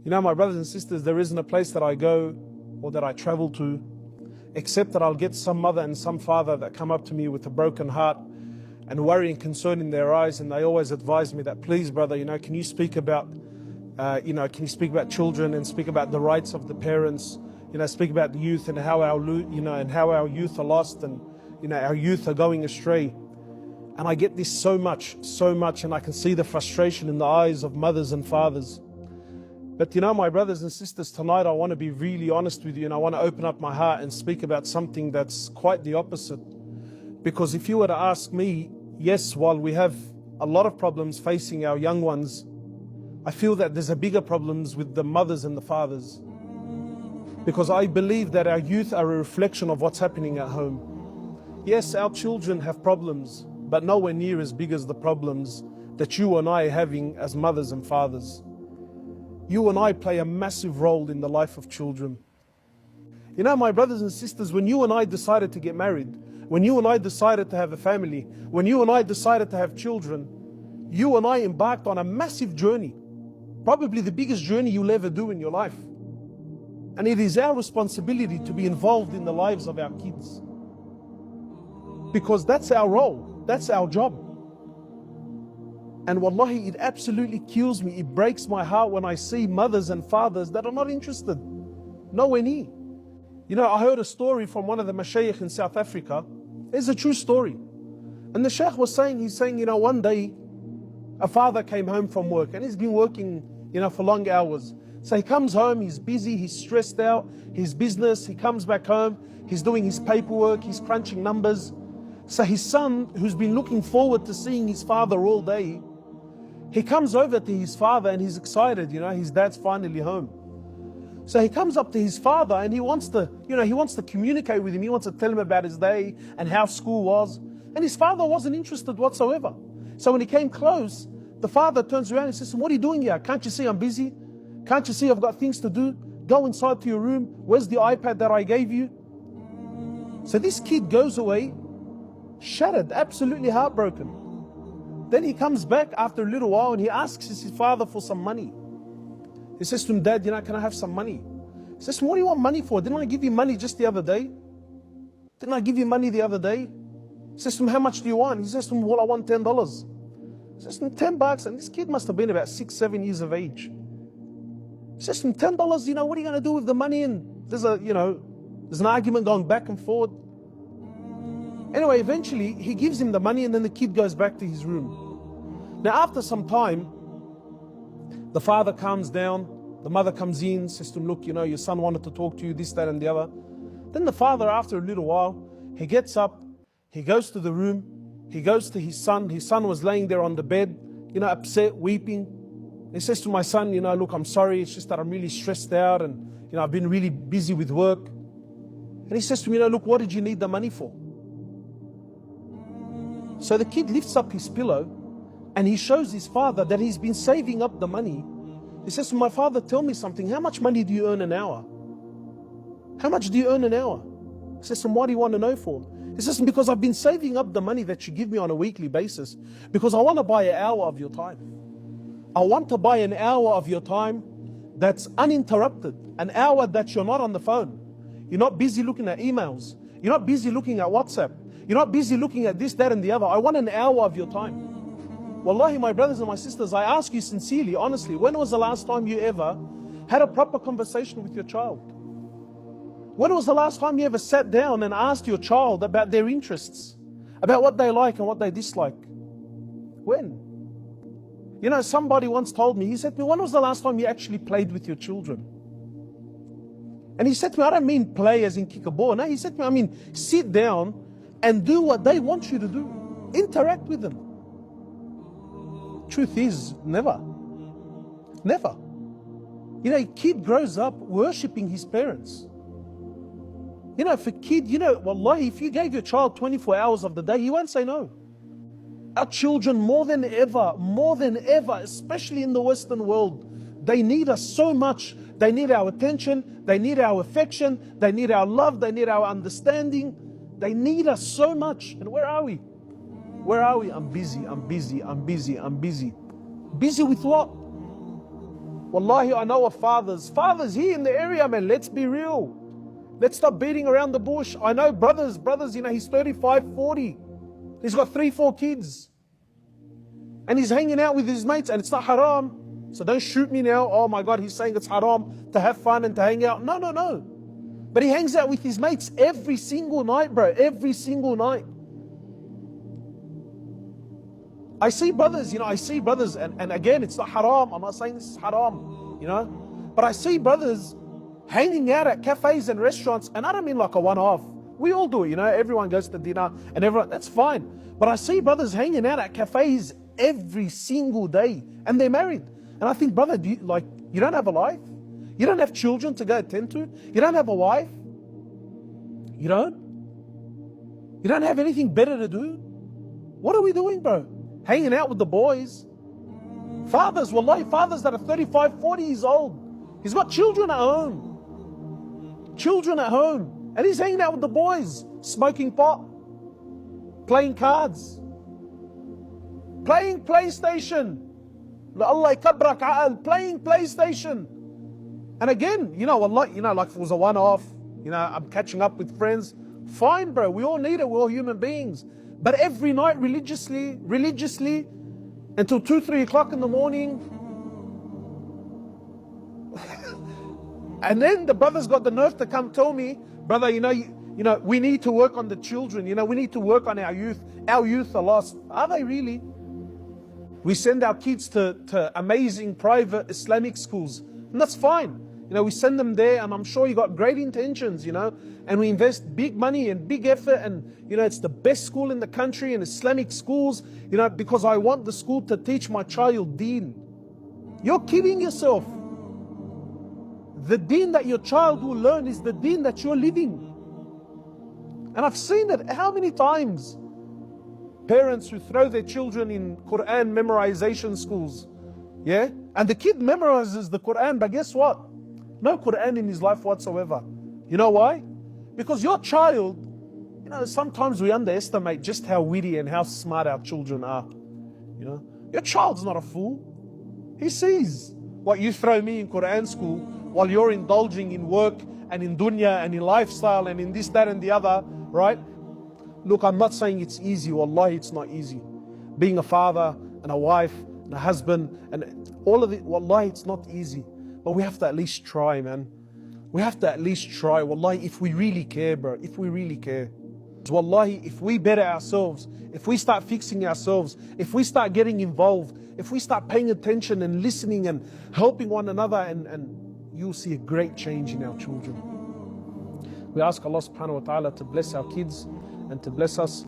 You know, my brothers and sisters, there isn't a place that I go or that I travel to except that I'll get some mother and some father that come up to me with a broken heart and worry and concern in their eyes, and they always advise me that, please brother, can you speak about can you speak about children and speak about the rights of the parents, speak about the youth and how our youth are lost, and our youth are going astray. And I get this so much, and I can see the frustration in the eyes of mothers and fathers. But my brothers and sisters, tonight I want to be really honest with you, and I want to open up my heart and speak about something that's quite the opposite. Because if you were to ask me, yes, while we have a lot of problems facing our young ones, I feel that there's a bigger problems with the mothers and the fathers. Because I believe that our youth are a reflection of what's happening at home. Yes, our children have problems, but nowhere near as big as the problems that you and I are having as mothers and fathers. You and I play a massive role in the life of children. My brothers and sisters, when you and I decided to get married, when you and I decided to have a family, when you and I decided to have children, you and I embarked on a massive journey, probably the biggest journey you'll ever do in your life. And it is our responsibility to be involved in the lives of our kids. Because that's our role, that's our job. And wallahi, it absolutely kills me, it breaks my heart when I see mothers and fathers that are not interested, nowhere near. I heard a story from one of the mashayikh in South Africa. It's a true story. And the sheikh was saying, one day a father came home from work, and he's been working, for long hours. So he comes home, he's busy, he's stressed out, his business, he comes back home, he's doing his paperwork, he's crunching numbers. So his son, who's been looking forward to seeing his father all day, he comes over to his father and he's excited, his dad's finally home. So he comes up to his father and he wants to communicate with him. He wants to tell him about his day and how school was. And his father wasn't interested whatsoever. So when he came close, the father turns around and says, "What are you doing here? Can't you see I'm busy? Can't you see I've got things to do? Go inside to your room. Where's the iPad that I gave you?" So this kid goes away, shattered, absolutely heartbroken. Then he comes back after a little while and he asks his father for some money. He says to him, "Dad, can I have some money?" He says, "What do you want money for? Didn't I give you money just the other day? Didn't I give you money the other day?" He says to him, "How much do you want?" He says to him, "Well, I want $10. He says to him, $10. And this kid must have been about 6, 7 years of age. He says to him, $10, what are you going to do with the money? And there's an argument going back and forward. Anyway, eventually he gives him the money, and then the kid goes back to his room. Now after some time, the father calms down, the mother comes in, says to him, "Look, your son wanted to talk to you, this, that and the other." Then the father, after a little while, he gets up, he goes to the room, he goes to his son. His son was laying there on the bed, upset, weeping. He says to my son, "Look, I'm sorry, it's just that I'm really stressed out and, I've been really busy with work." And he says to me, "Look, what did you need the money for?" So the kid lifts up his pillow and he shows his father that he's been saving up the money. He says to my father, "Tell me something, how much money do you earn an hour? How much do you earn an hour?" He says to him, "What do you want to know for?" He says, "Because I've been saving up the money that you give me on a weekly basis, because I want to buy an hour of your time. I want to buy an hour of your time that's uninterrupted, an hour that you're not on the phone. You're not busy looking at emails. You're not busy looking at WhatsApp. You're not busy looking at this, that and the other. I want an hour of your time." Wallahi, my brothers and my sisters, I ask you sincerely, honestly, when was the last time you ever had a proper conversation with your child? When was the last time you ever sat down and asked your child about their interests, about what they like and what they dislike? When? Somebody once told me, he said to me, "When was the last time you actually played with your children?" And he said to me, "I don't mean play as in kick a ball. No, he said to me, I mean sit down and do what they want you to do. Interact with them." Truth is, never. Never. A kid grows up worshipping his parents. If a kid, wallahi, if you gave your child 24 hours of the day, he won't say no. Our children, more than ever, especially in the Western world, they need us so much. They need our attention, they need our affection, they need our love, they need our understanding. They need us so much. And where are we? Where are we? I'm busy. Busy with what? Wallahi, I know of fathers here in the area, man. Let's be real. Let's stop beating around the bush. I know brothers, he's 35, 40. He's got 3, 4 kids. And he's hanging out with his mates, and it's not haram. So don't shoot me now. Oh my God, he's saying it's haram to have fun and to hang out. No. But he hangs out with his mates every single night, bro. Every single night. I see brothers, and again, it's not haram. I'm not saying this is haram, But I see brothers hanging out at cafes and restaurants, and I don't mean like a one-off. We all do it, Everyone goes to dinner, and that's fine. But I see brothers hanging out at cafes every single day, and they're married. And I think, brother, you don't have a life? You don't have children to go attend to? You don't have a wife? You don't? You don't have anything better to do? What are we doing, bro? Hanging out with the boys? Fathers, wallahi, fathers that are 35, 40 years old. He's got children at home. Children at home. And he's hanging out with the boys, smoking pot, playing cards, playing PlayStation. Allah yakabrak a'al, playing PlayStation. And again, like if it was a one-off, I'm catching up with friends. Fine, bro, we all need it, we're all human beings. But every night, religiously, until 2, 3 o'clock in the morning. And then the brother's got the nerve to come tell me, brother, we need to work on the children. We need to work on our youth. Our youth are lost. Are they really? We send our kids to amazing private Islamic schools, and that's fine. We send them there, and I'm sure you got great intentions, and we invest big money and big effort, and it's the best school in the country, and Islamic schools, because I want the school to teach my child deen. You're kidding yourself. The deen that your child will learn is the deen that you're living. And I've seen it how many times. Parents who throw their children in Quran memorization schools, and the kid memorizes the Quran, but guess what? No Quran in his life whatsoever. You know why? Because your child, sometimes we underestimate just how witty and how smart our children are. Your child's not a fool. He sees what you throw me in Quran school while you're indulging in work and in dunya and in lifestyle and in this, that and the other, right? Look, I'm not saying it's easy. Wallahi, it's not easy. Being a father and a wife and a husband and all of it, wallahi, it's not easy. But we have to at least try, man. We have to at least try, wallahi, if we really care, bro. If we really care. Wallahi, if we better ourselves, if we start fixing ourselves, if we start getting involved, if we start paying attention and listening and helping one another, and you'll see a great change in our children. We ask Allah subhanahu wa ta'ala to bless our kids and to bless us.